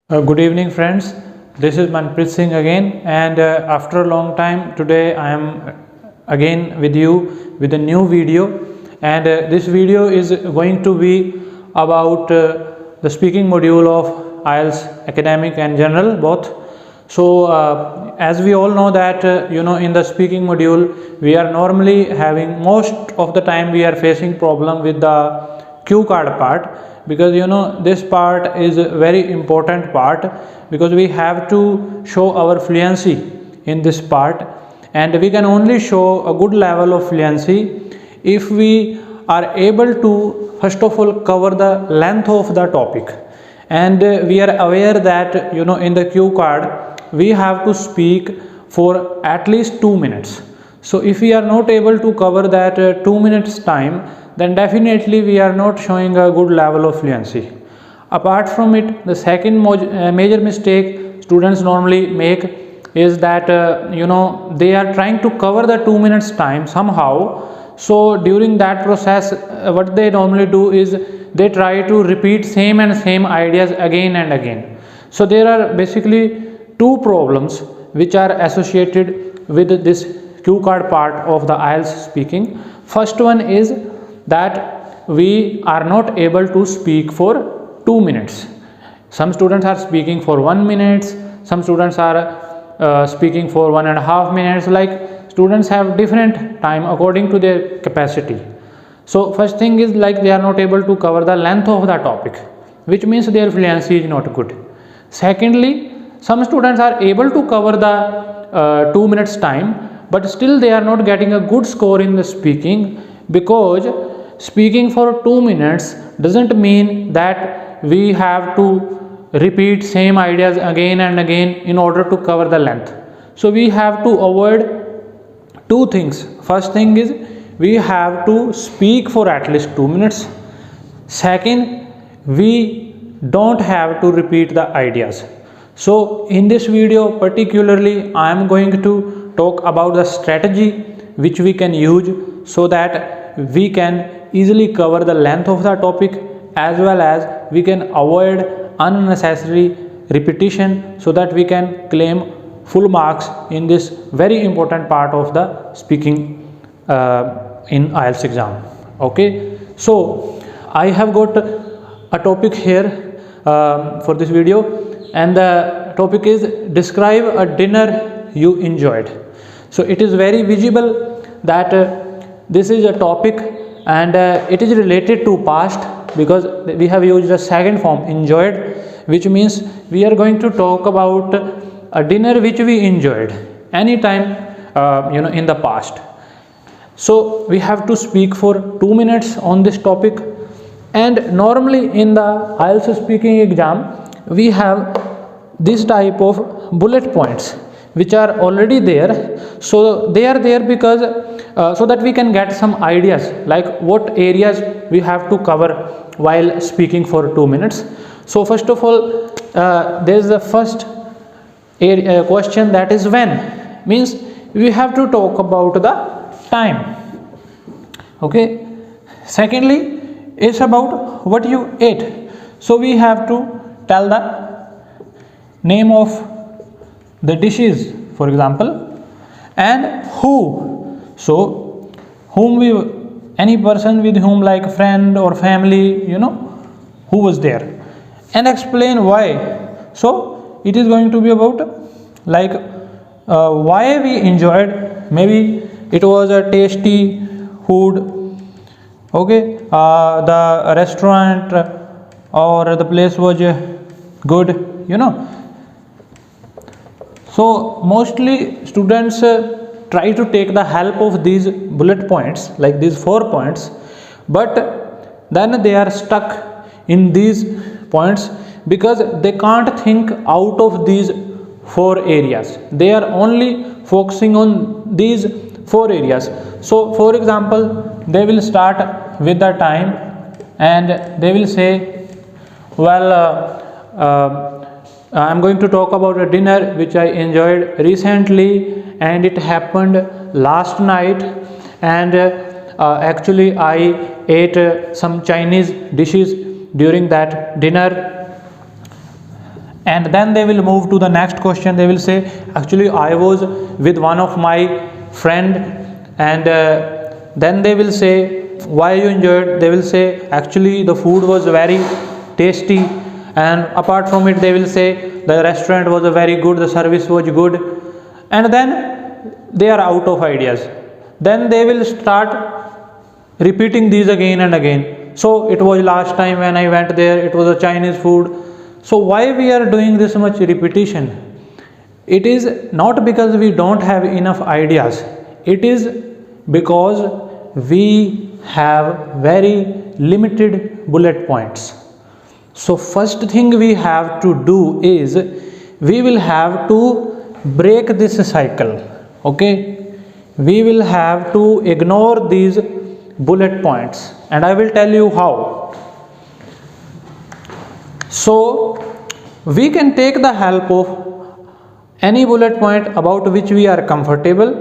Good evening, friends. This is Manpreet Singh again, and after a long time, today I am again with you with a new video. And this video is going to be about the speaking module of IELTS Academic and General both. So, as we all know that in the speaking module, we are normally having most of the time we are facing problem with the cue card part, because this part is a very important part, because we have to show our fluency in this part, and we can only show a good level of fluency if we are able to first of all cover the length of the topic. And we are aware that in the cue card we have to speak for at least 2 minutes. So if we are not able to cover that 2 minutes time, then definitely we are not showing a good level of fluency. Apart from it, the second major mistake students normally make is that they are trying to cover the 2 minutes time somehow. So during that process, what they normally do is they try to repeat same and same ideas again and again. So there are basically two problems which are associated with this cue card part of the IELTS speaking. First one is that we are not able to speak for 2 minutes. Some students are speaking for 1 minute, some students are speaking for 1.5 minutes. Like, students have different time according to their capacity. So first thing is, like, they are not able to cover the length of the topic, which means their fluency is not good. Secondly, some students are able to cover the 2 minutes time, but still they are not getting a good score in the speaking, because speaking for 2 minutes doesn't mean that we have to repeat same ideas again and again in order to cover the length. So we have to avoid two things. First thing is, we have to speak for at least 2 minutes. Second, we don't have to repeat the ideas. So in this video particularly, I am going to talk about the strategy which we can use so that we can easily cover the length of the topic, as well as we can avoid unnecessary repetition, so that we can claim full marks in this very important part of the speaking in IELTS exam. Okay, so I have got a topic here for this video, and the topic is describe a dinner you enjoyed. So it is very visible that this is a topic, and it is related to past, because we have used the second form enjoyed, which means we are going to talk about a dinner which we enjoyed anytime in the past. So we have to speak for 2 minutes on this topic, and normally in the IELTS speaking exam we have this type of bullet points which are already there. So they are there because so that we can get some ideas, like what areas we have to cover while speaking for 2 minutes. So first of all, there is the first question, that is when, means we have to talk about the time. Okay. Secondly, it's about what you ate. So we have to tell the name of the dishes, for example, and who. So whom we, any person with whom, like friend or family, who was there, and explain why. So it is going to be about like why we enjoyed. Maybe it was a tasty food, okay, the restaurant or the place was good, So mostly students try to take the help of these bullet points, like these 4 points, but then they are stuck in these points because they can't think out of these 4 areas. They are only focusing on these 4 areas. So for example, they will start with the time, and they will say, well, I'm going to talk about a dinner which I enjoyed recently, and it happened last night, and actually I ate some Chinese dishes during that dinner, and then they will move to the next question. They will say, actually I was with one of my friend, and then they will say, why you enjoyed? They will say, actually the food was very tasty, and apart from it they will say the restaurant was very good, the service was good, and then they are out of ideas. Then they will start repeating these again and again. So it was last time when I went there, it was a Chinese food. So why we are doing this much repetition? It is not because we don't have enough ideas, it is because we have very limited bullet points. So first thing we have to do is we will have to break this cycle. Okay, we will have to ignore these bullet points, and I will tell you how. So we can take the help of any bullet point about which we are comfortable.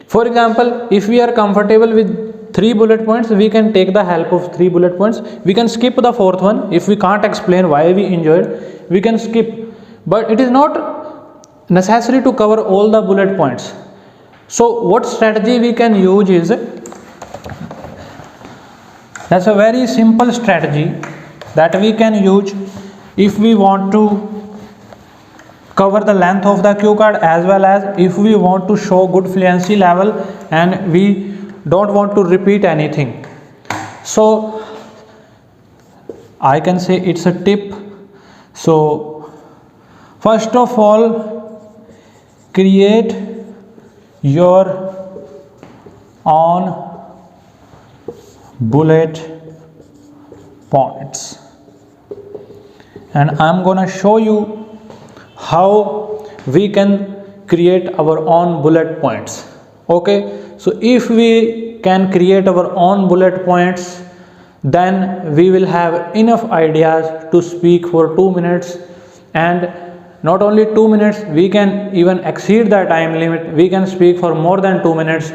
For example, if we are comfortable with 3 bullet points, we can take the help of 3 bullet points. We can skip the 4th one. If we can't explain why we enjoyed, we can skip. But it is not necessary to cover all the bullet points. So what strategy we can use is, that's a very simple strategy that we can use if we want to cover the length of the cue card, as well as if we want to show good fluency level and we don't want to repeat anything. So I can say it's a tip. So first of all, create your own bullet points, and I'm gonna show you how we can create our own bullet points. Okay, so if we can create our own bullet points, then we will have enough ideas to speak for 2 minutes, and not only 2 minutes, we can even exceed the time limit. We can speak for more than 2 minutes,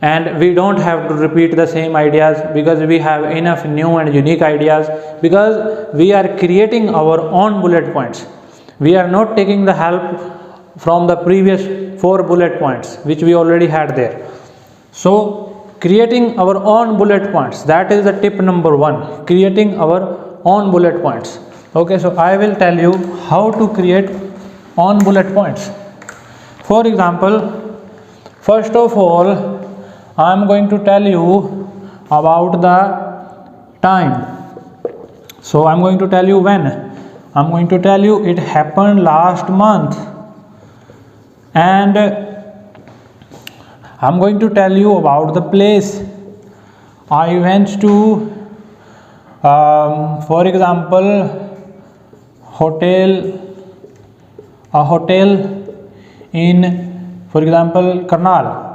and we don't have to repeat the same ideas, because we have enough new and unique ideas, because we are creating our own bullet points. We are not taking the help from the previous 4 bullet points which we already had there. So creating our own bullet points, that is the tip number 1, creating our own bullet points. Okay, so I will tell you how to create own bullet points. For example, first of all, I am going to tell you about the time. So I am going to tell you when. I am going to tell you it happened last month, and I am going to tell you about the place. I went to, for example, a hotel in, for example, Karnal.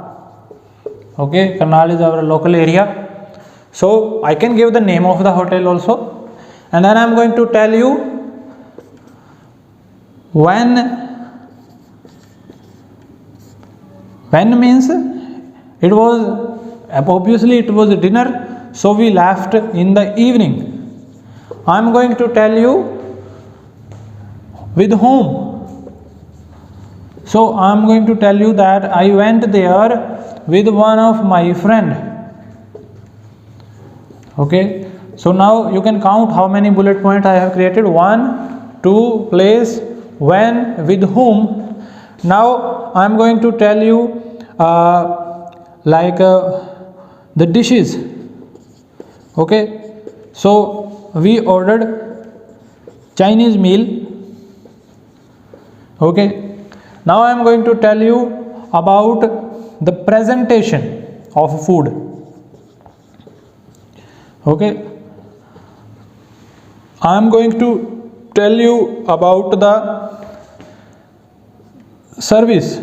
Okay, Karnal is our local area. So I can give the name of the hotel also, and then I am going to tell you when means it was, obviously it was dinner, so we left in the evening. I am going to tell you with whom. So I am going to tell you that I went there with one of my friend. Okay, so now you can count how many bullet points I have created. 1, 2, place, when, with whom. Now I am going to tell you the dishes. Okay, so we ordered Chinese meal. Okay, now I am going to tell you about the presentation of food. Okay, I am going to tell you about the service,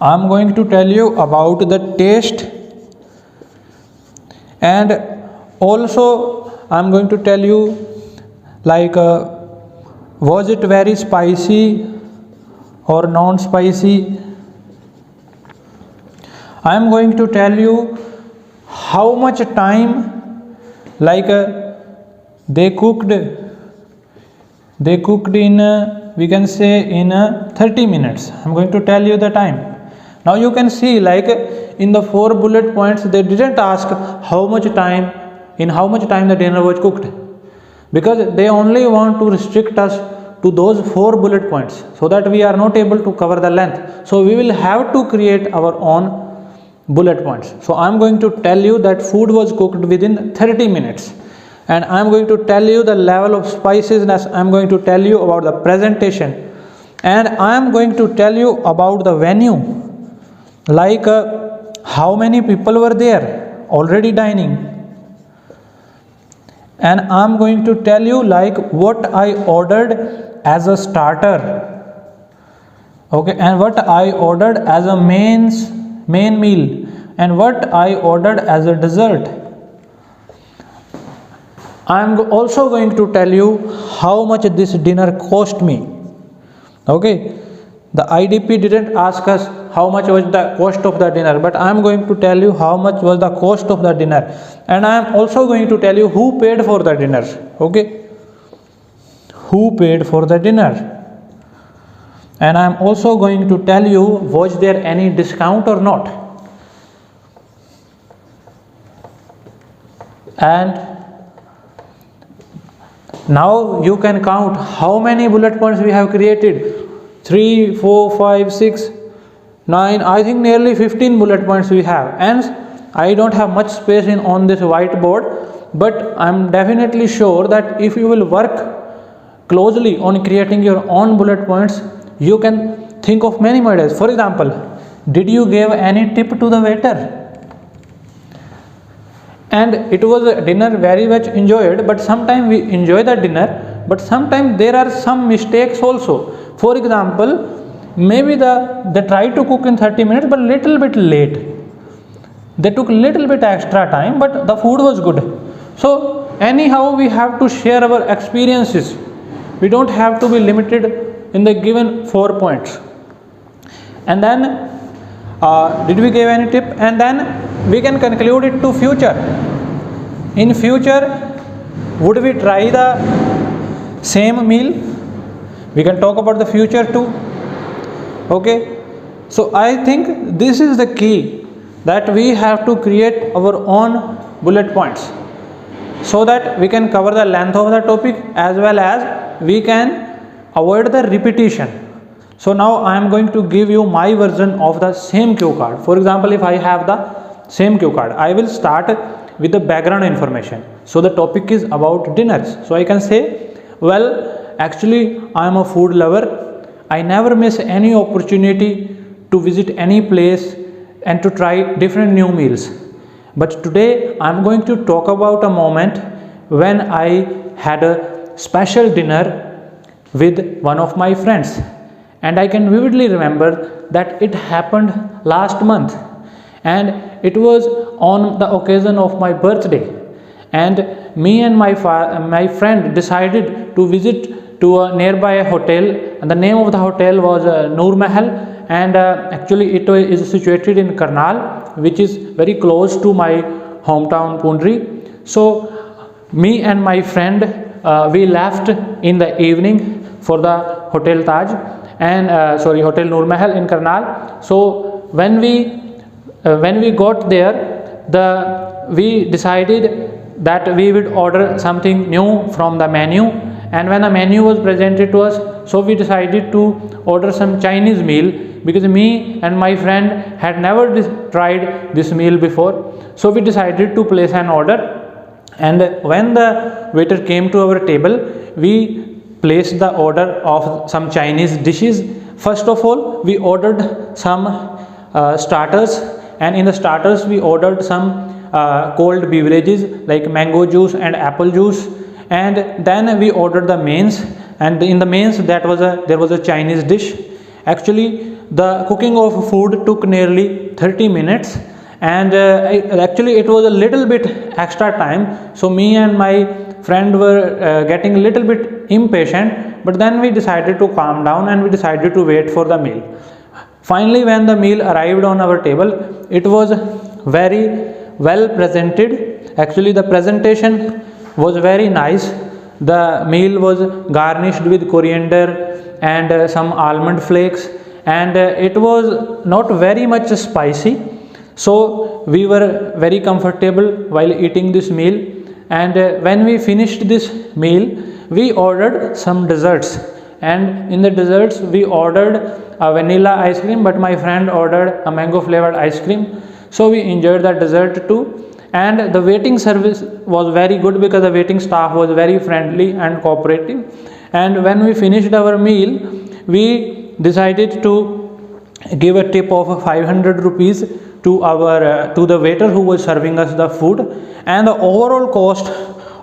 I am going to tell you about the taste, and also I am going to tell you was it very spicy or non-spicy. I am going to tell you how much time they cooked They cooked in we can say in 30 minutes. I'm going to tell you the time. Now you can see, like in the 4 bullet points, they didn't ask how much time, in how much time the dinner was cooked, because they only want to restrict us to those 4 bullet points, so that we are not able to cover the length. So we will have to create our own bullet points. So I am going to tell you that food was cooked within 30 minutes, and I am going to tell you the level of spiciness. I am going to tell you about the presentation, and I am going to tell you about the venue, like how many people were there already dining, and I am going to tell you like what I ordered as a starter, okay, and what I ordered as a main meal, and what I ordered as a dessert. I am also going to tell you how much this dinner cost me. Okay, the IDP didn't ask us how much was the cost of the dinner, but I am going to tell you how much was the cost of the dinner, and I am also going to tell you who paid for the dinner. Okay, who paid for the dinner, and I am also going to tell you was there any discount or not. And now you can count how many bullet points we have created. 3, 4, 5, 6, 9, I think nearly 15 bullet points we have, and I don't have much space on this whiteboard, but I'm definitely sure that if you will work closely on creating your own bullet points, you can think of many ideas. For example, did you give any tip to the waiter? And it was a dinner very much enjoyed, but sometimes we enjoy the dinner, but sometimes there are some mistakes also. For example, maybe they tried to cook in 30 minutes but little bit late. They took little bit extra time, but the food was good. So anyhow, we have to share our experiences. We don't have to be limited in the given 4 points. And then did we give any tip? And then we can conclude it to future. In future, would we try the same meal? We can talk about the future too. Okay, so I think this is the key, that we have to create our own bullet points, so that we can cover the length of the topic as well as we can avoid the repetition. So now I am going to give you my version of the same cue card. For example, if I have the same cue card, I will start with the background information. So the topic is about dinners. So I can say, well, actually I am a food lover. I never miss any opportunity to visit any place and to try different new meals. But today I am going to talk about a moment when I had a special dinner with one of my friends, and I can vividly remember that it happened last month, and it was on the occasion of my birthday, and me and my friend decided to visit to a nearby hotel, and the name of the hotel was Noor Mahal, and actually it is situated in Karnal, which is very close to my hometown Pundri. So me and my friend we left in the evening for the Hotel Taj and Hotel Noor Mahal in Karnal. So when we got there, we decided that we would order something new from the menu, and when the menu was presented to us, so we decided to order some Chinese meal, because me and my friend had never tried this meal before. So we decided to place an order, and when the waiter came to our table, we placed the order of some Chinese dishes. First of all, we ordered some starters, and in the starters we ordered some cold beverages like mango juice and apple juice, and then we ordered the mains, and in the mains there was a Chinese dish. Actually the cooking of food took nearly 30 minutes, and actually it was a little bit extra time, so me and my friend were getting a little bit impatient, but then we decided to calm down and we decided to wait for the meal. Finally, when the meal arrived on our table, it was very well presented. Actually the presentation was very nice. The meal was garnished with coriander and some almond flakes, and it was not very much spicy. So we were very comfortable while eating this meal. And when we finished this meal, we ordered some desserts, and in the desserts we ordered a vanilla ice cream, but my friend ordered a mango flavored ice cream. So we enjoyed that dessert too. And the waiting service was very good because the waiting staff was very friendly and cooperative. And when we finished our meal, we decided to give a tip of 500 rupees to our to the waiter who was serving us the food. And the overall cost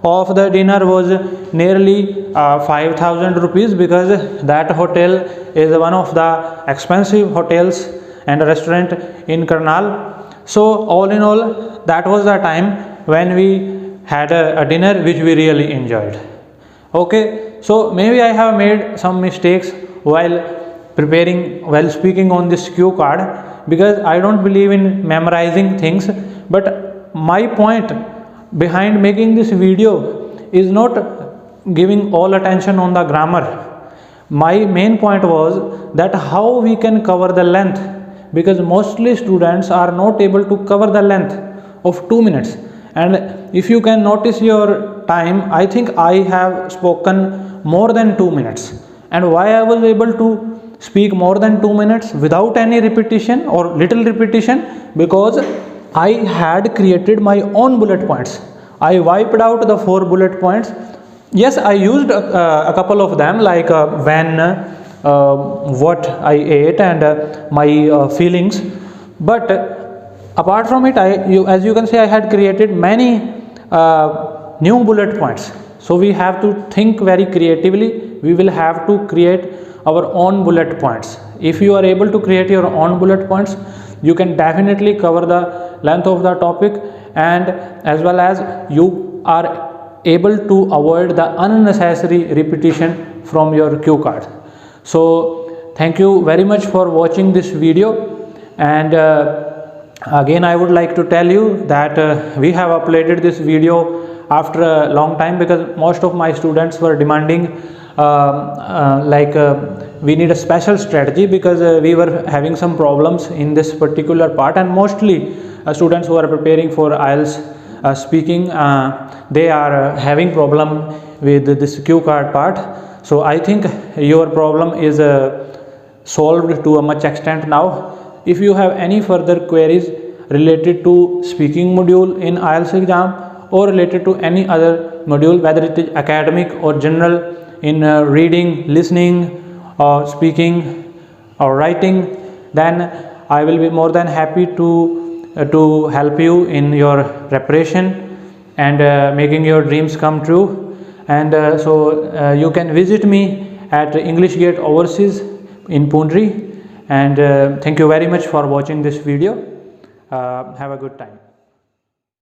of the dinner was nearly 5000 rupees, because that hotel is one of the expensive hotels and restaurant in Karnal. So all in all, that was the time when we had a dinner which we really enjoyed. Okay, so maybe I have made some mistakes while speaking on this cue card, because I don't believe in memorizing things. But my point behind making this video is not giving all attention on the grammar. My main point was that how we can cover the length, because mostly students are not able to cover the length of 2 minutes. And if you can notice your time, I think I have spoken more than 2 minutes. And why I was able to speak more than 2 minutes without any repetition or little repetition? Because I had created my own bullet points. I wiped out the 4 bullet points. Yes, I used a couple of them, like when, what I ate, and my feelings. But apart from it, as you can see, I had created many new bullet points. So we have to think very creatively. We will have to create our own bullet points. If you are able to create your own bullet points, you can definitely cover the length of the topic, and as well as you are able to avoid the unnecessary repetition from your cue card. So thank you very much for watching this video. And again, I would like to tell you that we have uploaded this video after a long time, because most of my students were demanding we need a special strategy, because we were having some problems in this particular part. And mostly students who are preparing for IELTS speaking, they are having problem with this cue card part. So I think your problem is solved to a much extent now. If you have any further queries related to speaking module in IELTS exam, or related to any other module, whether it is academic or general, in reading, listening, or speaking or writing, then I will be more than happy to help you in your preparation and making your dreams come true. And so you can visit me at English Gate Overseas in Pundri. And thank you very much for watching this video. Have a good time.